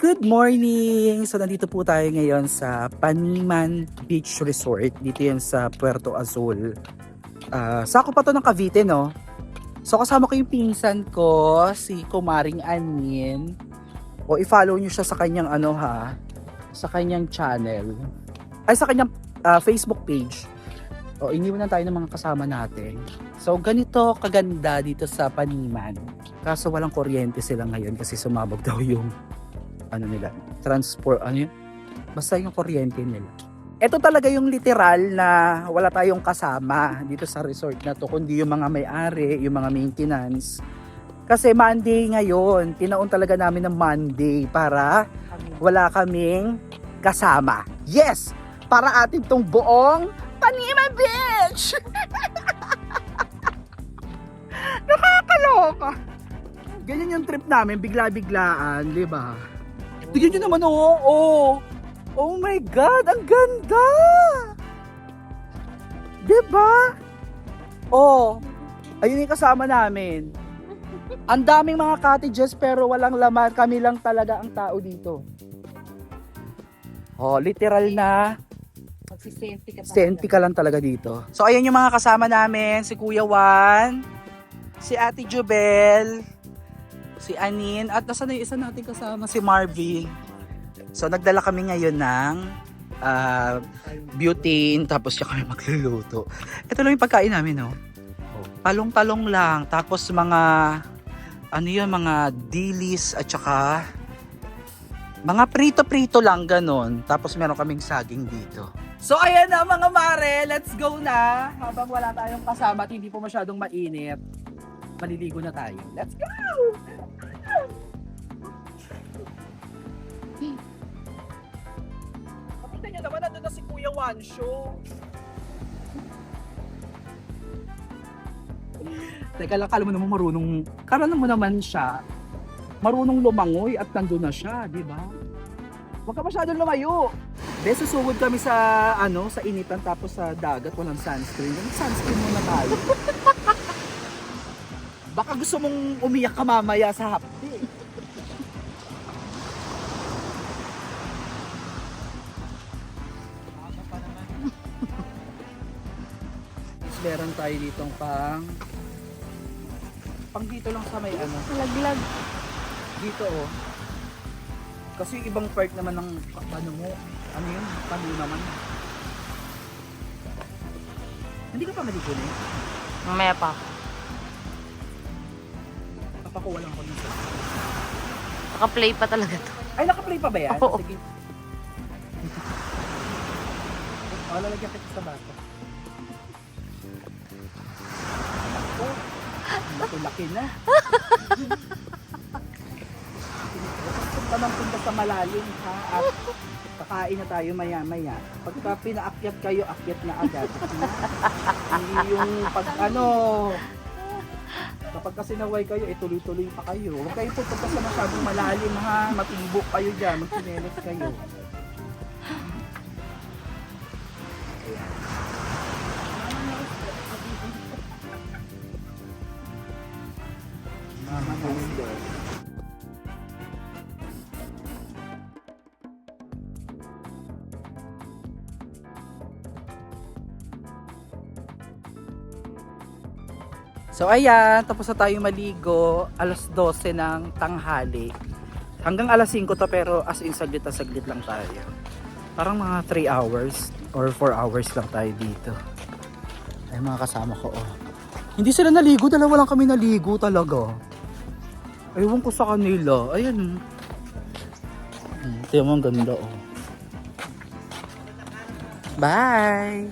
Good morning! So nandito po tayo ngayon sa Paniman Beach Resort. Dito yan sa Puerto Azul. Sako pa to ng Cavite, no? So kasama ko yung pinsan ko, si Kumaring Anin. O i-follow nyo siya sa kanyang sa kanyang channel. Ay, sa kanyang Facebook page. O iniwan tayo ng mga kasama natin. So ganito kaganda dito sa Paniman. Kaso walang kuryente sila ngayon kasi sumabog daw yung nila, transport, basta yung kuryente nila. Ito talaga yung literal na wala tayong kasama dito sa resort na to, kundi yung mga may-ari, yung mga maintenance. Kasi Monday ngayon, tinaon talaga namin ng Monday para wala kaming kasama. Yes! Para atin tong buong Paniman Beach! Nakakaloka! Ganyan yung trip namin, bigla-biglaan, di ba? Tignan nyo naman, oh my God, ang ganda! Diba? Ayun yung kasama namin. Ang daming mga cottages pero walang laman. Kami lang talaga ang tao dito. Literal na senti ka lang talaga dito. So ayan yung mga kasama namin. Si Kuya Juan, si Ate Jubel, si Anin, at nasa na yung isa natin kasama, si Marvin. So nagdala kami ngayon ng butane, tapos siya kami magluluto. Ito lang yung pagkain namin, no? Talong-talong lang, tapos mga mga dilis at saka mga prito-prito lang, ganon. Tapos meron kaming saging dito. So ayan na mga mare, let's go na. Habang wala tayong kasama at hindi po masyadong mainit, maliligo na tayo. Let's go! Kapita niyo naman, nandun na si Kuya Wansho. Teka lang, kala mo naman karanasan mo naman siya, marunong lumangoy at nandun na siya, di ba? Huwag ka masyadong lumayo. Susugod kami sa sa initan, tapos sa dagat, walang sunscreen. Sunscreen muna tayo. Baka gusto mong umiyak ka mamaya sa hapdi. Meron tayo ditong pang dito lang sa may Laglag. Dito kasi ibang part naman ng mo. Pano naman. Hindi ka pa maligo na eh? Mamaya pa. Papakuwalan ko nito. Naka-play pa talaga to. Ay, naka-play pa ba yan? Oo. Sige. Lalagyan kita sa bato. Laki na. Punta ng punta sa malalim, ha? At kakain na tayo maya-maya. Pagka pinaakyat kayo, akyat na agad. Hindi yung kapag kasi naway kayo, tuloy-tuloy pa kayo. Huwag kayo punta sa masyadong malalim, ha? Matibok kayo dyan, magsinelos kayo. Mama Monster. So ayan, tapos na tayo maligo, alas 12 ng tanghali. Hanggang alas 5 to, pero as in saglit na saglit lang tayo. Parang mga 3 hours or 4 hours lang tayo dito. Ay, mga kasama ko, Hindi sila naligo, dalawa lang kami naligo talaga. Ewan ko sa kanila. Ayan. Ito yung ganda, Bye!